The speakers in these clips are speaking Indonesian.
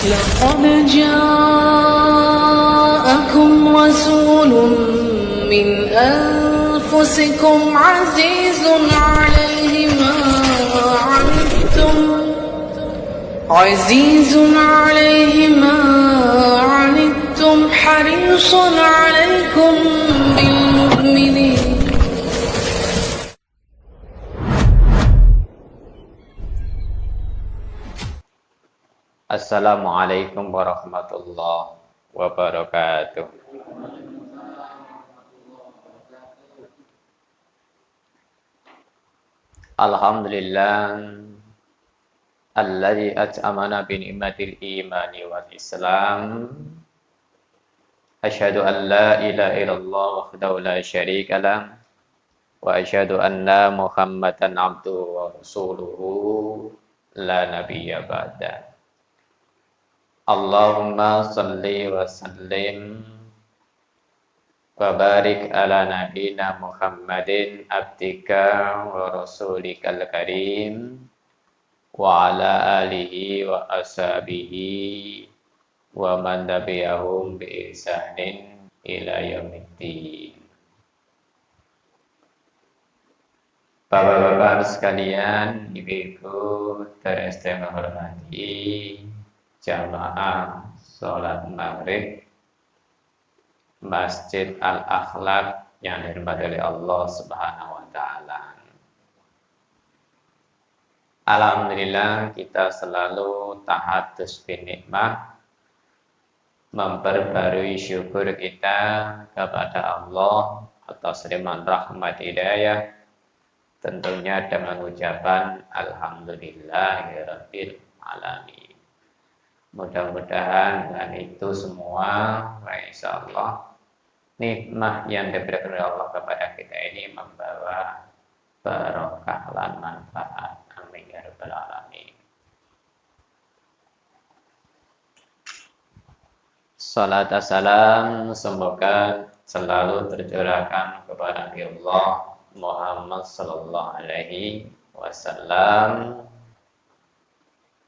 لقد جاءكم رسول من أنفسكم عزيز عليه ما عنتم حريص عليكم بالمؤمنين. Assalamualaikum warahmatullahi wabarakatuh. Alhamdulillah alladzi at'amana bi ni'matil imani wal islam. Asyhadu an la ilaha illallah wahdahu la syarika lah wa asyhadu anna Muhammadan abduhu wa rasuluhu la nabiyya ba'da. Allahumma salli wa sallim wa barik ala nabina Muhammadin abdika wa rasulikal karim wa ala alihi wa ashabihi wa man tabi'ahum bi ihsanin ila yaumiddin. Bapak-bapak sekalian, ibu-ibu terus menghormati jamaah sholat maghrib Masjid Al-Akhlaq yang dirahmati oleh Allah Subhanahu wa Ta'ala. Alhamdulillah kita selalu tahadus bin nikmah, memperbarui syukur kita kepada Allah atas limpahan rahmat hidayah, tentunya dengan ucapan Alhamdulillahirabbil alamin. Mudah-mudahan dan itu semua, insyaallah, nikmat yang diberikan oleh Allah kepada kita ini membawa barokah dan manfaat. Amin ya rabbal alamin. Salat assalam semoga selalu tercurahkan kepada Nabi Allah Muhammad sallallahu alaihi wasallam.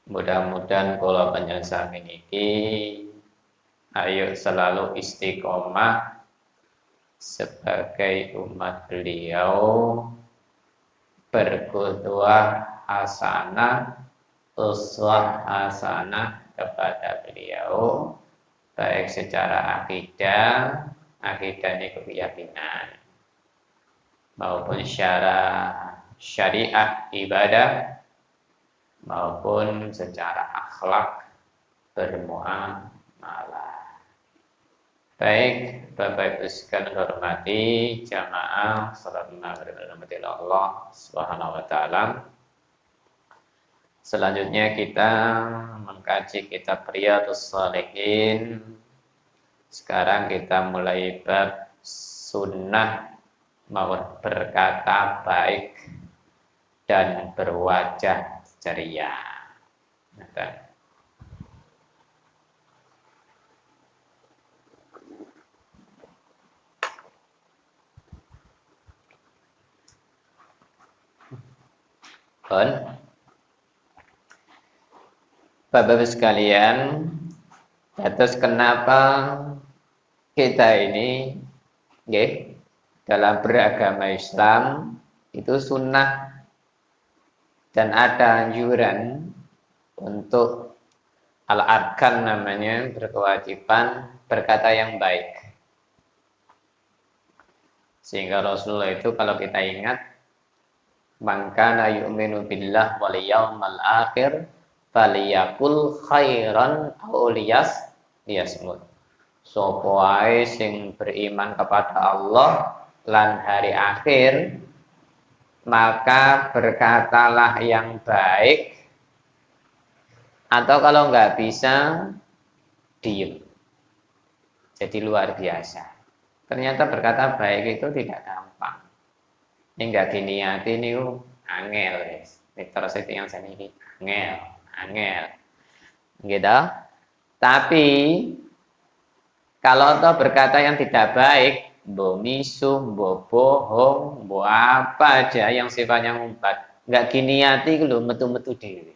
Mudah-mudahan kalau panjenengan niki ayo selalu istiqomah sebagai umat beliau, berqudwah hasanah, uswah hasanah kepada beliau, baik secara akidah ini keyakinan, maupun secara syariat ibadah, maupun secara akhlak bermuamalah. Baik, Bapak Ibu sekalian hormati jamaah salat maghrib rahmatil Allah Subhanahu wa Ta'ala. Selanjutnya kita mengkaji kitab Riyadhus Shalihin. Sekarang kita mulai bab sunnah berkata baik dan berwajah ceria. Bapak-bapak sekalian, terus kenapa kita ini dalam beragama Islam itu sunnah dan ada anjuran untuk al-arkan namanya, berkewajiban berkata yang baik. Sehingga Rasulullah itu kalau kita ingat, man kana yu'minu billah wal yawmal akhir faliyakul khairan aw liyasmut. Sapa wae sing beriman kepada Allah lan hari akhir, maka berkatalah yang baik, atau kalau nggak bisa diem. Jadi luar biasa. Ternyata berkata baik itu tidak gampang. Ini nggak diniati ini angel, ini terus itu yang saya ini angel, gitu. Tapi kalau toh berkata yang tidak baik, mbok misuh, mbok bohong, mbok apa aja yang sifatnya ngumpat, nggak diniati lho metu-metu dhewe.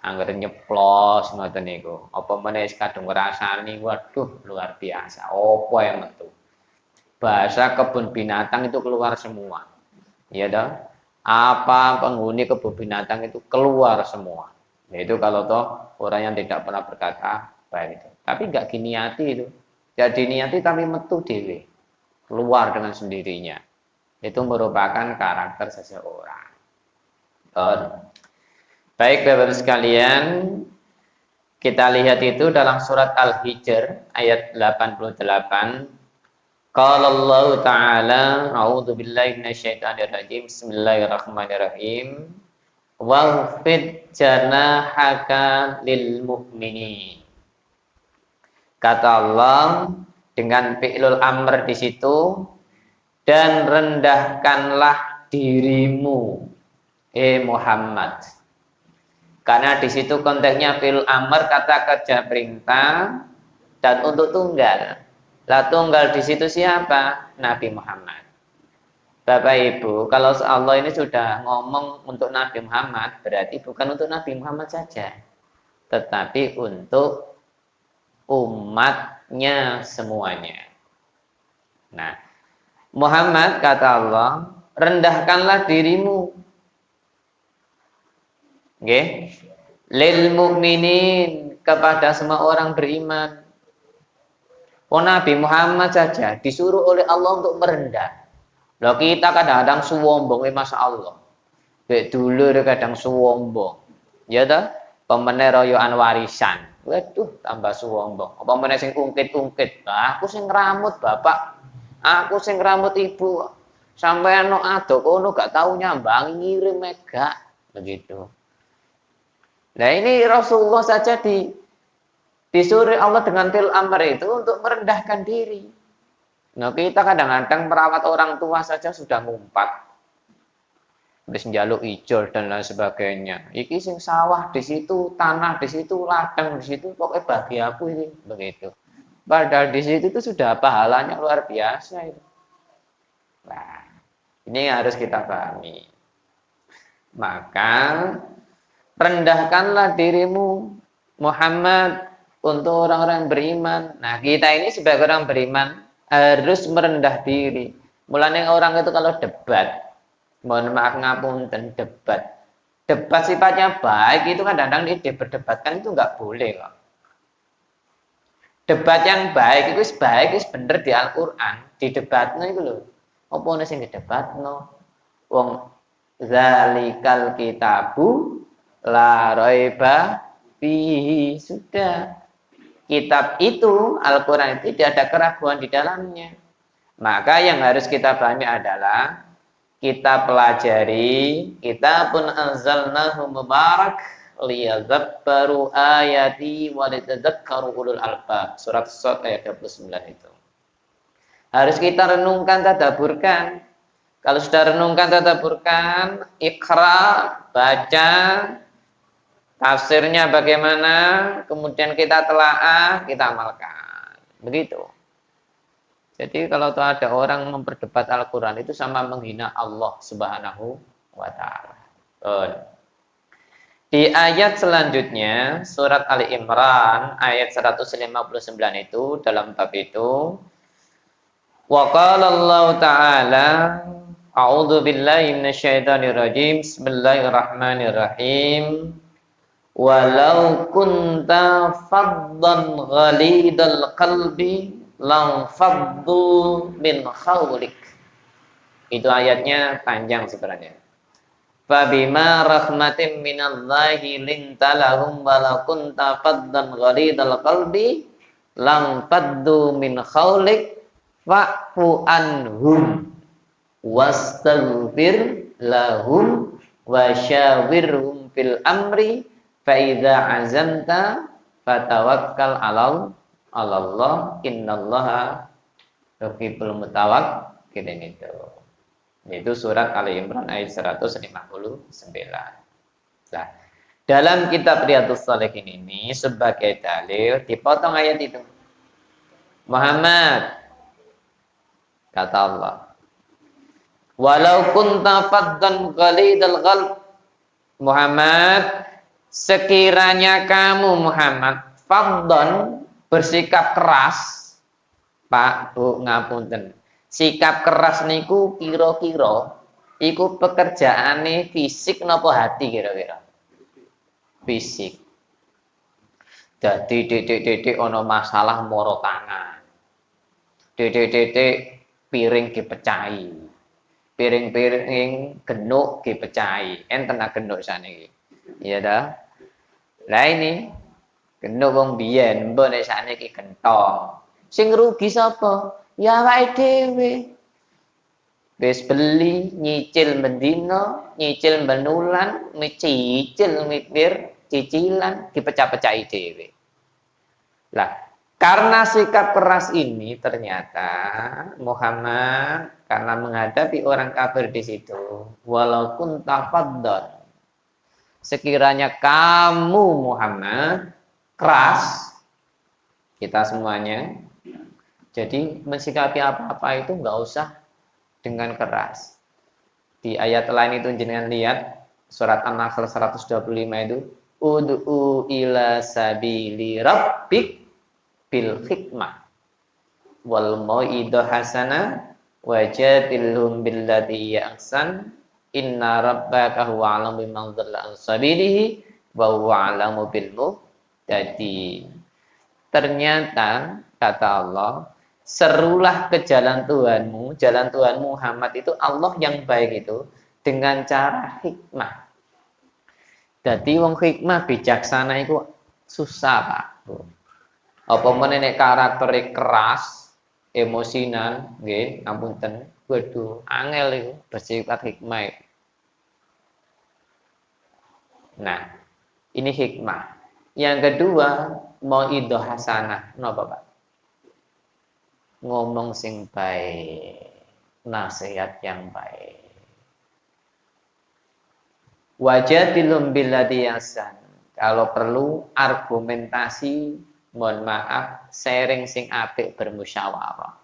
Angger nyeplos ngoten niku. Apa meneh kadung ngrasani, waduh luar biasa. Apa yang metu? Bahasa kebun binatang itu keluar semua. Ya dong. Apa penghuni kebun binatang itu keluar semua. Yaitu kalau toh orang yang tidak pernah berkata baik itu. Tapi enggak diniati itu. Jadi niati tapi metu dhewe. Keluar dengan sendirinya. Itu merupakan karakter seseorang. Baik Bapak-Ibu sekalian, kita lihat itu dalam surat Al-Hijr ayat 88. Qala Allah Ta'ala, a'udzu billahi minasyaitonir rajim. Bismillahirrahmanirrahim. Waghfid janahaka lil mu'minin. Kata Allah dengan fi'lul amr di situ, dan rendahkanlah dirimu, Muhammad. Karena di situ konteksnya fi'lul amr, kata kerja perintah dan untuk tunggal. Lah tunggal di situ siapa? Nabi Muhammad. Bapak Ibu, kalau Allah ini sudah ngomong untuk Nabi Muhammad, berarti bukan untuk Nabi Muhammad saja, tetapi untuk umatnya semuanya. Nah, Muhammad kata Allah, rendahkanlah dirimu. Okay. Lil mu'minin, kepada semua orang beriman. Oh Nabi Muhammad saja disuruh oleh Allah untuk merendah. Loh kita kadang-kadang sombong, Masya Allah. Kayak dulu kadang sombong. Ya toh, pemenang royoan warisan. Waduh, tambah sombong. Apa meneh sing ungkit-ungkit. Nah, aku sing ngeramut bapak. Aku sing ngeramut ibu. Sampai no ado kono gak tahu nyambang ngirim mega begitu. Nah ini Rasulullah saja disuruh Allah dengan fil amr itu untuk merendahkan diri. Nah kita kadang-kadang merawat orang tua saja sudah ngumpat, wis njaluk ijol dan lain sebagainya. Iki sing sawah di situ, tanah di situ, ladang di situ, pokoknya bagi aku ini begitu. Padahal di situ itu sudah pahalanya luar biasa itu. Nah ini harus kita pahami. Maka rendahkanlah dirimu Muhammad untuk orang-orang beriman. Nah kita ini sebagai orang beriman harus merendah diri. Mulanya orang itu kalau debat, mohon maaf ngapunten, debat sifatnya baik itu kadang-kadang diperdebatkan itu nggak boleh kok. Debat yang baik itu bener di Al-Quran, di debatnya itu loh. Apa nih sing didebatno? Wong zalikal kitabu la raiba fihi, sudah. Kitab itu, Al-Quran itu tidak ada keraguan di dalamnya. Maka yang harus kita pahami adalah kita pelajari kitabun anzalnahu mubarak liyadabbaru ayati wa litadzakkaru ulul albab. Surat Shad ayat 29 itu. Harus kita renungkan, tadaburkan. Kalau sudah renungkan, tadaburkan, ikra, baca, tafsirnya bagaimana, kemudian kita telaah, kita amalkan. Begitu. Jadi kalau ada orang memperdebat Al-Quran itu sama menghina Allah Subhanahu wa Ta'ala. Di ayat selanjutnya, surat Ali Imran ayat 159 itu, dalam bab itu, wa qala Allah Ta'ala, a'udzu billahi minasyaitonir rajim, bismillahirrahmanirrahim. Walau kunta faddan ghalidal qalbi lam faddu min khawlik. Itu ayatnya panjang sebenarnya. Fabima rahmatin minallahi lintalahum walau kunta faddan ghalidal qalbi lam faddu min khawlik fa'fu anhum wastaghfir lahum wasyawirhum fil amri fa'idha azamta fatawakkal Allah innallaha yuhibbul mutawakkilin itu. Itu surat Ali Imran ayat 159. Nah, dalam kitab Riyadhus Shalihin ini sebagai dalil dipotong ayat itu. Muhammad kata Allah, walau kunta faddan ghalidal qalb, Muhammad, sekiranya kamu Muhammad fadhon bersikap keras, Pak, Bu, ngapunten. Sikap keras niku kira-kira iku pekerjaane fisik napa hati kira-kira? Fisik. Dadi titik-titik ana masalah moro tangan. Titik-titik piring dipecahi. Piring-piring genuk dipecahi. Enten genuk saniki. Iya dah. Lah ini genuk wong biyen, mbok nek sakniki gentong. Sing rugi sapa? Ya awake dhewe. Wis beli, nyicil mendino, nyicil menulan, micicil mikir, cicilan dipecah-pecahi dhewe. Lah, karena sikap keras ini ternyata Muhammad karena menghadapi orang kafir di situ, walaupun tafaddal, sekiranya kamu Muhammad keras, kita semuanya, jadi mensikapi apa-apa itu nggak usah dengan keras. Di ayat lain itu jenengan lihat surat An-Nahl 125 itu ud'u ila sabili rabbik bil hikmah wal mau'idah hasanah wajadilhum billati ahsan inna rabbaka huwa a'lamu biman dhalla an sabilihi wa huwa a'lamu bil muhtadin. Ternyata kata Allah, serulah ke jalan Tuhanmu Muhammad itu Allah yang baik itu dengan cara hikmah. Jadi wong hikmah bijaksana itu susah, Pak. Apa meneh nek karaktere keras, emosinan, nggih, ngapunten. Waduh, angel iku bersifat hikmah. Nah, ini hikmah. Yang kedua, mauidhah hasanah. Napa, Pak? Ngomong sing baik, nasihat yang baik. Wajadilhum billati ahsan. Kalau perlu argumentasi, mohon maaf, sharing sing apik bermusyawarah.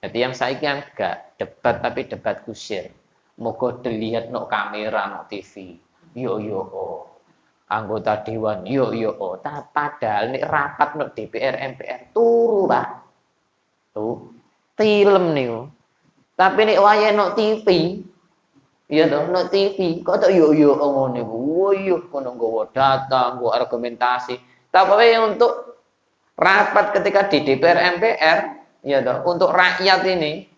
Jadi yang saiki kan gak debat tapi debat kusir. Moga dilihat no kamera no TV. Yo anggota dewan yo padahal nek rapat no DPR MPR turu, Pak. Tuh, film niku. Tapi nek wayahe no TV, iya toh, no TV, kok tok yo ngono niku. Woyo kono nggawa data, nggawa argumentasi. Tapi untuk rapat ketika di DPR MPR, ya toh, untuk rakyat ini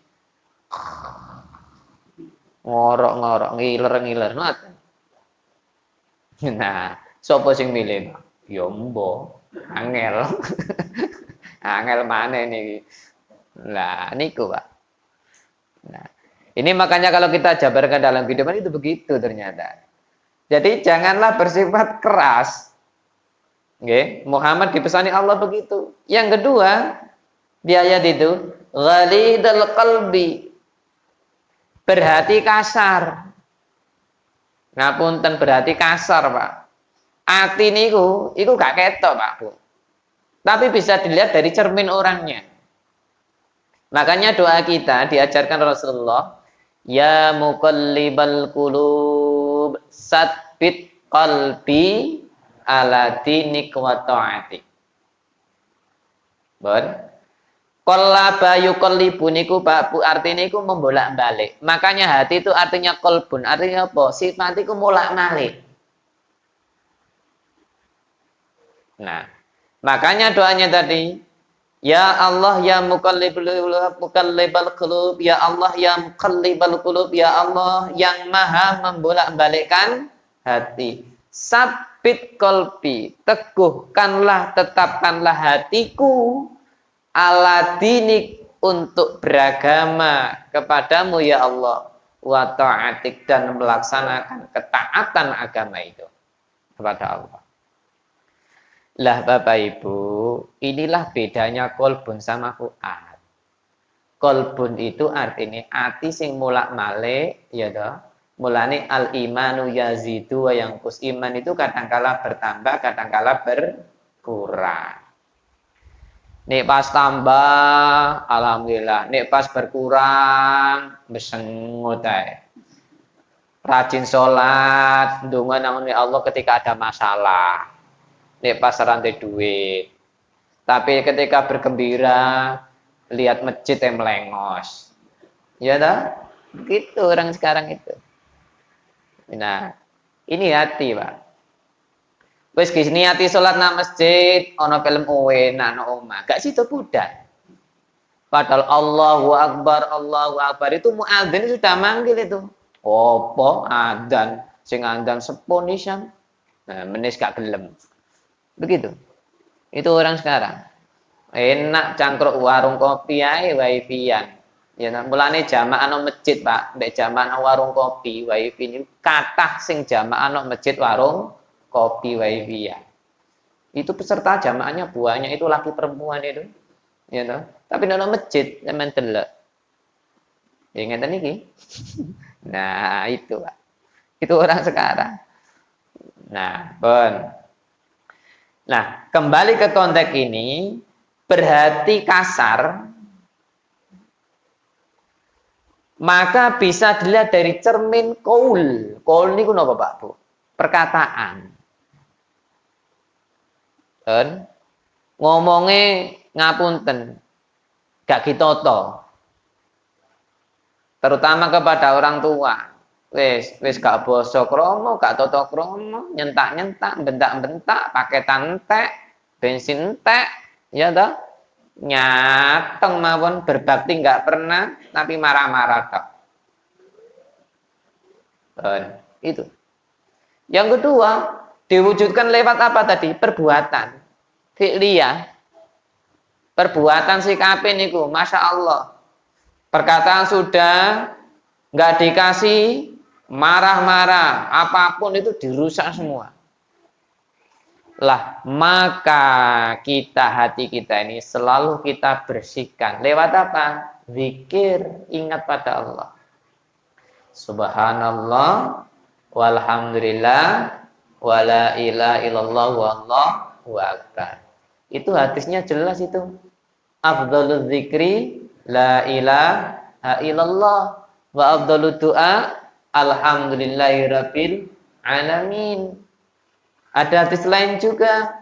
ngorok ngiler. Nah, sapa sing milih? Ya mbok, angel. Angel maneh niki. Nah, niku, Pak. Nah, ini makanya kalau kita jabarkan dalam kehidupan itu begitu ternyata. Jadi janganlah bersifat keras. Nggih, Muhammad dipesani Allah begitu. Yang kedua, di ayat itu, ghalidul qalbi. Berhati kasar. Ngapunten berhati kasar, Pak. Ati niku iku gak ketok, Pak, Bu. Tapi bisa dilihat dari cermin orangnya. Makanya doa kita diajarkan Rasulullah, ya muqallibal qulub, sabbit qalbi ala dinik wa ta'atik. Bon. Qallaba yuqallibu niku Pak Bu, artinya iku membolak-balik. Makanya hati itu artinya qalbun. Artinya apa? Sifat iku bolak-balik. Nah, makanya doanya tadi, ya Allah ya muqallibal qulub, ya Allah ya muqallibal qulub, ya Allah yang maha membolak-balikkan hati. Sabit qalbi, teguhkanlah, tetapkanlah hatiku ala dinik untuk beragama kepadamu ya Allah, wa ta'atik dan melaksanakan ketaatan agama itu kepada Allah. Lah Bapak Ibu, inilah bedanya kolbun sama fuad. Kolbun itu artinya hati sing mulak-malik, ya toh. Mulane al-imanu yazidu wa yanqus. Iman itu kadangkala bertambah, kadangkala berkurang. Nek pas tambah, alhamdulillah. Nek pas berkurang, besengut ae. rajin sholat, ndonga nang Allah ketika ada masalah. Nek pas rantai duit. Tapi ketika bergembira, lihat masjid yang melengos. Ya dah? Gitu orang sekarang itu. Nah, ini hati, Pak. Wis niati sholat nang masjid, ono film enak nang omah. Gak situ budak. Padahal Allahu Akbar itu muadzin sudah manggil itu. Opo adzan sing adzan seponisan. Nah, menis gak gelem. Begitu. Itu orang sekarang. Enak cangkruk warung kopi ae wifi-an. Ya mulane jamaah nang masjid, Pak. Nek jamaah nang warung kopi wifi ini kathah sing jamaah nang masjid warung kopi wifi ya. Itu peserta jamaahnya buahnya itu laki perempuan itu. Ya toh. Tapi nang masjid sampean delok. Ya ngeten iki. Nah, itu, Pak. Itu orang sekarang. Nah, Nah, kembali ke konteks ini, berhati kasar, maka bisa dilihat dari cermin qaul. Qaul niku napa, Pak, Bu? Perkataan. Dan ngomongnya ngapunten, gak kitoto. Terutama kepada orang tua. Wis gak basa krama, gak tata krama, nyentak-nyentak, bentak-bentak, paketan entek, bensin entek, ya toh? Nyateng mawon berbakti enggak pernah, tapi marah-marah tok. Itu. Yang kedua, diwujudkan lewat apa tadi? Perbuatan. Fi'liyah. Perbuatan sikape niku, Masya Allah. Perkataan sudah enggak dikasih, marah-marah, apapun itu dirusak semua. Lah, maka hati kita ini selalu kita bersihkan. Lewat apa? Zikir, ingat pada Allah. Subhanallah, walhamdulillah, wala ilaha illallah, wallahu akbar. Itu hadisnya jelas itu. Afdhalul zikri, la ilaha illallah, wa afdhalud du'a, alhamdulillahirabbil alamin. Ada hadis lain juga.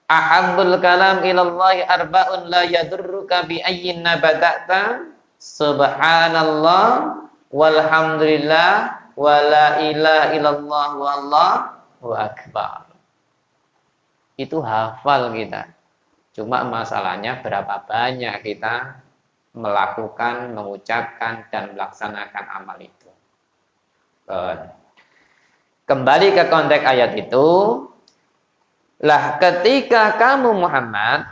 Ahabbul kalam ilallahi arba'un la yadurruka bi ayyin nabada'ta. Subhanallah walhamdulillah wa la ilaha illallah wallahu akbar. Itu hafal kita. Cuma masalahnya berapa banyak kita melakukan, mengucapkan dan melaksanakan amal itu. Kembali ke konteks ayat itu, lah ketika kamu Muhammad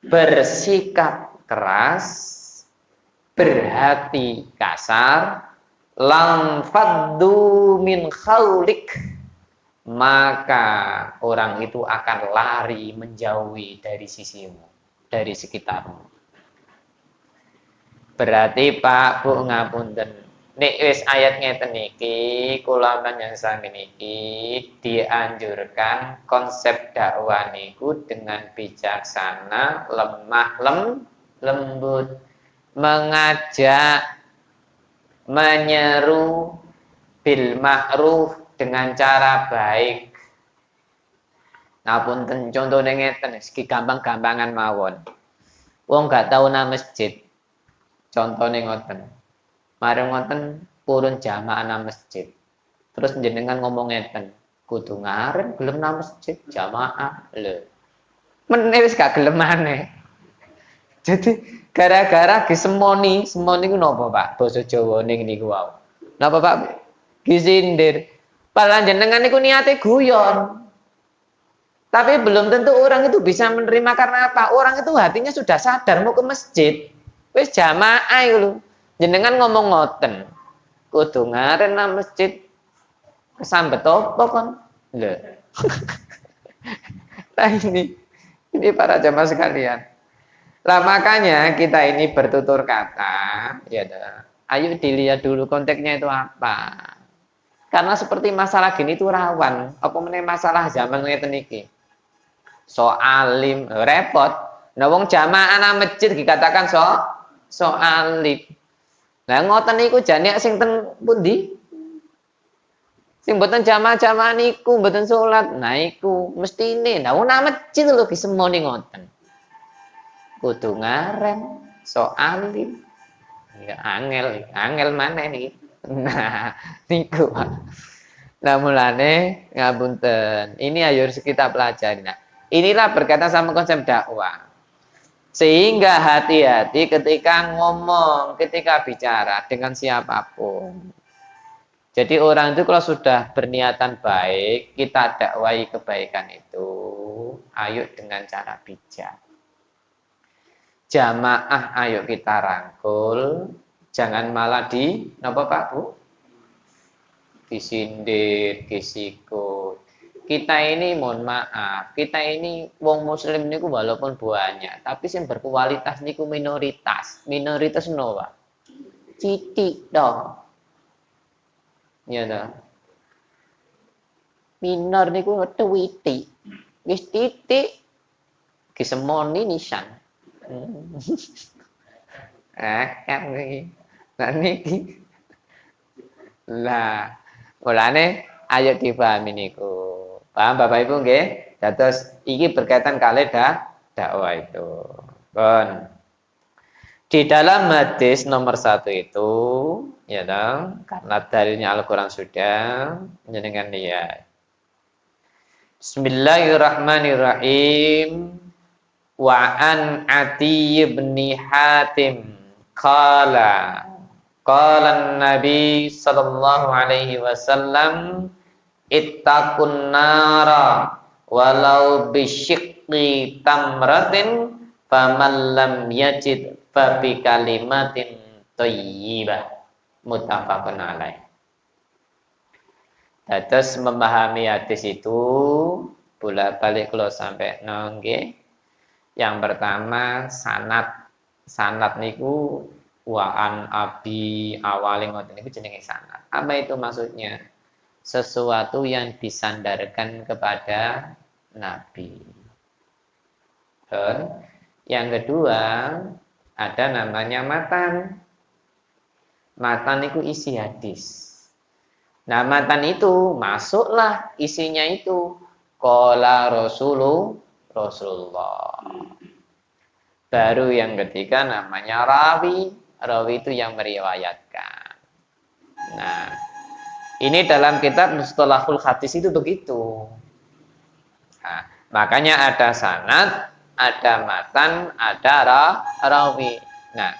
bersikap keras, berhati kasar, lang faddu min khaulik, maka orang itu akan lari menjauhi dari sisimu, dari sekitarmu. Berarti Pak Bu ngapunten. Nek wis ayat ngeten iki, kula panjenengan niki dianjurkan konsep dakwah niku dengan bijaksana, lemah lembut, mengajak, menyeru bil ma'ruf dengan cara baik. Ngapunten contone ngeten iki gampang-gampangan mawon. Wong gak tau nang masjid. Contone ngoten. Mari ngoten purun jamaah nang masjid. Terus jenengan ngomong ngeten, kudu ngaren gelem nang masjid jamaah lho. Meneh wis gak gelem maneh. Jadi gara-gara disemoni, semoni ku napa, Pak? Basa Jawane niku wae. Napa, Pak? Gisindir. Padahal jenengan niku niate guyon. Tapi belum tentu orang itu bisa menerima karena apa? Orang itu hatinya sudah sadar mau ke masjid. Wis jamaah lho. Jenengan ngomong ngoten. Kudu ngaren nang masjid. Kesambet apa kon? Lho. Nah ini para jamaah sekalian. Lah makanya kita ini bertutur kata, ya dah. Ayo dilihat dulu konteksnya itu apa. Karena seperti masalah gini itu rawan. Apa meneh masalah zaman ngeten iki. Soalim repot. Nah wong jamaah nang masjid dikatakan soalim. Lah ngoten niku jane sing ten pundi? Sing mboten jamaah-jamaah niku mboten salat. Nah iku mestine nah nang masjid lho disemoni ngoten. Kudu ngaren, sok alim. Ya angel maneh niki. Nah, niku. Nah mulane ngapunten. Ini ayo kita pelajari. Nah, inilah berkaitan sama konsep dakwah. Sehingga hati-hati ketika ngomong, ketika bicara dengan siapapun. Jadi orang itu kalau sudah berniatan baik, kita dakwai kebaikan itu, ayo dengan cara bijak. Jamaah ayo kita rangkul, jangan malah napa Pak Bu? Disindir, disikut. Kita ini mohon maaf, kita ini wong muslim niku walaupun banyak, tapi sing berkualitas niku minoritas. Minoritas napa? Titik dong. Ya dah. Minor niku ngetuwiti. Wis titik disemoni nisan. Kan iki. Lah niki. Lah, mulane ayo dipahami niku. Paham Bapak Ibu nggih? Dados iki berkaitan kali dakwah itu. Bon. Di dalam hadis nomor 1 itu, ya dong, karena dalilnya Al-Quran sudah, jenengan lihat. Bismillahirrahmanirrahim. Wa an Ati bin Hatim qala Nabi sallallahu alaihi wasallam ittaqun nara walau bisyiqqi tamratin faman lam yajid fa bi kalimatin thayyibah muttafaqun alaih. Dados memahami hadis itu bolak-balik kalau sampai nggih. Yang pertama sanad niku wa an abi awali ngoten niku jenenge sanad. Apa itu maksudnya? Sesuatu yang disandarkan kepada Nabi. Dan yang kedua ada namanya matan. Matan itu isi hadis. Nah matan itu masuklah isinya itu qala Rasulullah. Baru yang ketiga namanya rawi. Rawi itu yang meriwayatkan. Nah ini dalam kitab Mustalahul Hadis itu begitu. Nah, makanya ada sanad, ada matan, ada rawi. Nah,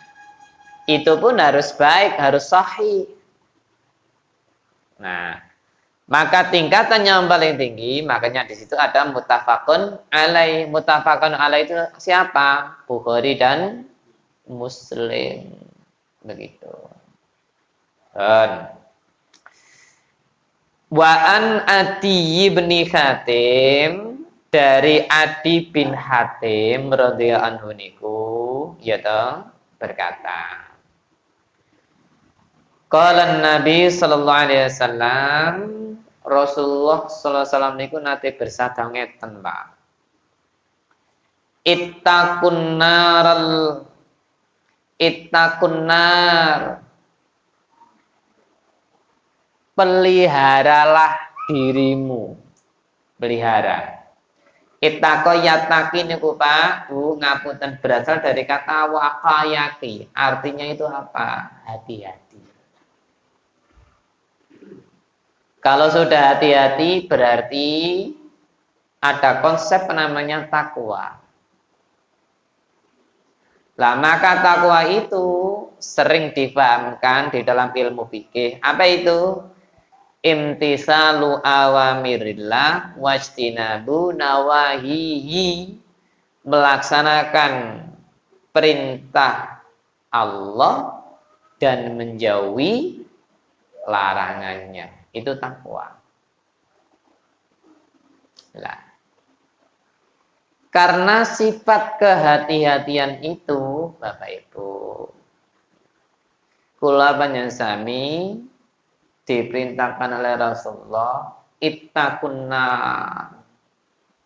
itu pun harus baik, harus sahih. Nah, maka tingkatan yang paling tinggi, makanya di situ ada muttafaqun alaih. Muttafaqun alaih itu siapa? Bukhari dan Muslim. Begitu. Dan wa an Ati bin Hatim, dari Adi bin Hatim radhiyallahu anhu niku ya toh berkata qala Nabi sallallahu alaihi wasallam, Rasulullah sallallahu alaihi wasallam niku nate bersabda ngeten Pak, ittaqun nar, peliharalah dirimu, pelihara. Ittaqo yataki niku Pak Bu ngapunten berasal dari kata waqayaki. Artinya itu apa? Hati-hati. Kalau sudah hati-hati berarti ada konsep namanya takwa. Lah maka takwa itu sering difahamkan di dalam ilmu fikih. Apa itu? Imtisalu awamirillah wajtinabu nawahihi, melaksanakan perintah Allah dan menjauhi larangannya. Itu takwa. Lah, karena sifat kehati-hatian itu Bapak Ibu, kula panjenengan diperintahkan oleh Rasulullah ittaqunna,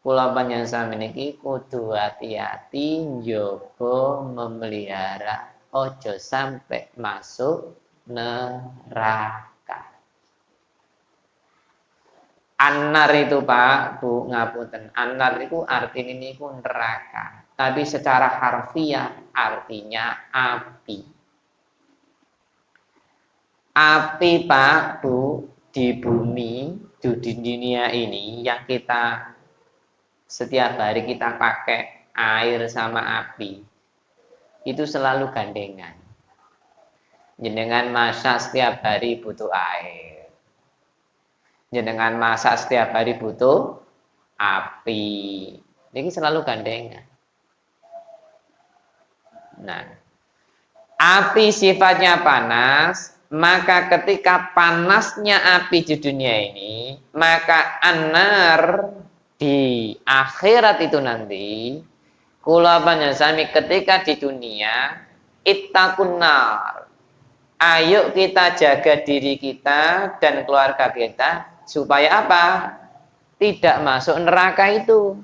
kula panjenengan niki kudu hati-hati njogo memelihara ojo sampai masuk neraka. Annar itu Pak, Bu, ngapunten. Annar itu artinya ini ku neraka. Tapi secara harfiah artinya api. Api Pak, Bu, di bumi, di dunia ini yang kita setiap hari kita pakai air sama api. Itu selalu gandengan. Jenengan masak setiap hari butuh air. Jenengan masak setiap hari butuh api. Ini selalu gandengan. Nah, api sifatnya panas, maka ketika panasnya api di dunia ini, maka anar di akhirat itu nanti, kula panjenengan ketika di dunia, ittaqun nar. Ayo kita jaga diri kita dan keluarga kita supaya apa? Tidak masuk neraka itu.